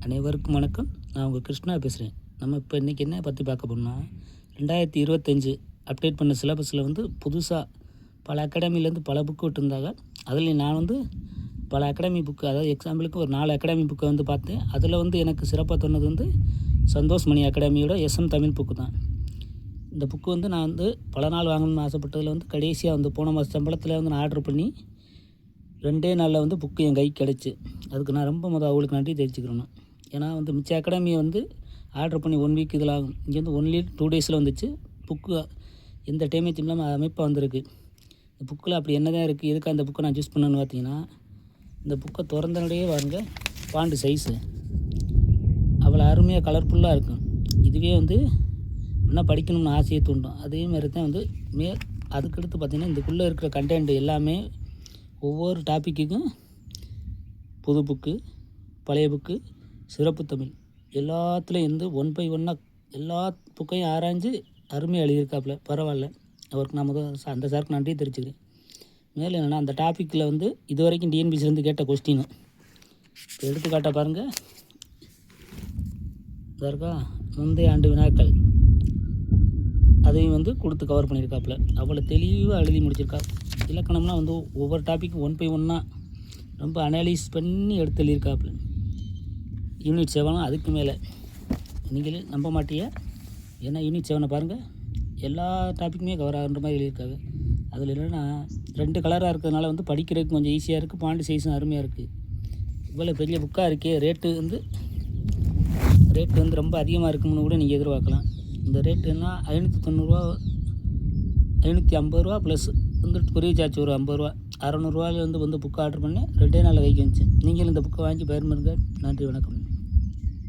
அனைவருக்கும் வணக்கம். நான் உங்கள் கிருஷ்ணா பேசுகிறேன். நம்ம இப்போ இன்றைக்கி என்ன பற்றி பார்க்க போகிறோம்னா, 2025 அப்டேட் பண்ண சிலபஸில் வந்து புதுசாக பல அகாடமிலேருந்து பல புக்கு விட்டுருந்தாங்க. அதில் நான் வந்து பல அகாடமி புக்கு, அதாவது எக்ஸாம்பிளுக்கு ஒரு 4 அகாடமி புக்கை வந்து பார்த்தேன். அதில் வந்து எனக்கு சிறப்பாக தோணுது வந்து சந்தோஷ் மணி அகாடமியோட எஸ்எம் தமிழ் புக்கு தான். இந்த புக்கு வந்து நான் வந்து பல நாள் வாங்கணும்னு ஆசைப்பட்டதில் வந்து கடைசியாக வந்து போன மாத சம்பளத்தில் வந்து நான் ஆர்டர் பண்ணி 2 நாளில் வந்து புக்கு என் கைக்கு கிடச்சி. அதுக்கு நான் ரொம்ப அவங்களுக்கு நன்றி தெரிவிச்சுக்கிறேன். ஏன்னா வந்து மிச்ச அகாடமியை வந்து ஆர்டர் பண்ணி 1 வீக் இதில் ஆகும். இங்கே வந்து ஒன்லி 2 டேஸில் வந்துச்சு. புக்கு எந்த டேமேஜும் இல்லாமல் அமைப்பாக வந்திருக்கு. இந்த புக்கில் அப்படி என்ன தான் இருக்குது, எதுக்கு அந்த புக்கை நான் சூஸ் பண்ணணுன்னு பார்த்தீங்கன்னா, இந்த புக்கை திறந்தனுடையே பாருங்க, பாண்டு சைஸு அவ்வளோ அருமையாக கலர்ஃபுல்லாக இருக்கும். இதுவே வந்து இன்னும் படிக்கணும்னு ஆசையை தூண்டும். அதே மாதிரி தான் வந்து அதுக்கடுத்து பார்த்திங்கன்னா, இதுக்குள்ளே இருக்கிற கண்டென்ட் எல்லாமே ஒவ்வொரு டாப்பிக்குக்கும் புது புக்கு, பழைய புக்கு, சிறப்பு தமிழ் எல்லாத்துலேயும் இருந்து 1 by 1 எல்லா புக்கையும் ஆராய்ஞ்சு அருமையாக எழுதியிருக்காப்புல. பரவாயில்ல, அவருக்கு நான் அந்த சாருக்கு நன்றி தெரிவிச்சுக்கிறேன். மேலும் என்னென்னா, அந்த டாப்பிக்கில் வந்து இது வரைக்கும் டிஎன்பிசிலேருந்து கேட்ட கொஸ்டின் இப்போ எடுத்துக்காட்டாக பாருங்கள். இதாக இருக்கா, முந்தைய ஆண்டு வினாக்கள் அதையும் வந்து கொடுத்து கவர் பண்ணியிருக்காப்புல. அவ்வளோ தெளிவாக எழுதி முடிச்சிருக்கா. இலக்கணம்னா வந்து ஒவ்வொரு டாப்பிக்கும் 1 by 1 ரொம்ப அனலைஸ் பண்ணி எடுத்து எழுதியிருக்காப்புல. யூனிட் 7 அதுக்கு மேலே நீங்களே நம்ப மாட்டிய. ஏன்னா யூனிட் 7 பாருங்கள், எல்லா டாப்பிக்குமே கவர் ஆகிற மாதிரி எழுதியிருக்காங்க. அதில் என்னென்னா 2 கலராக இருக்கிறதுனால வந்து படிக்கிறதுக்கு கொஞ்சம் ஈஸியாக இருக்குது. பாண்டு சைஸும் அருமையாக இருக்குது. இவ்வளோ பெரிய புக்காக இருக்கே, ரேட்டு வந்து ரொம்ப அதிகமாக இருக்கும்னு கூட நீங்கள் எதிர்பார்க்கலாம். இந்த ரேட்டுன்னா 550 ரூபா ப்ளஸ் வந்து கொரியர் சார்ஜ் ஒரு 50 ரூபா, 600 ரூபாயிலேருந்து வந்து புக்கு ஆர்டர் பண்ணி 2 நாளில் கைக்கு வந்துச்சு. நீங்களும் இந்த புக்கை வாங்கி பயன்பெறுங்க. நன்றி, வணக்கம்.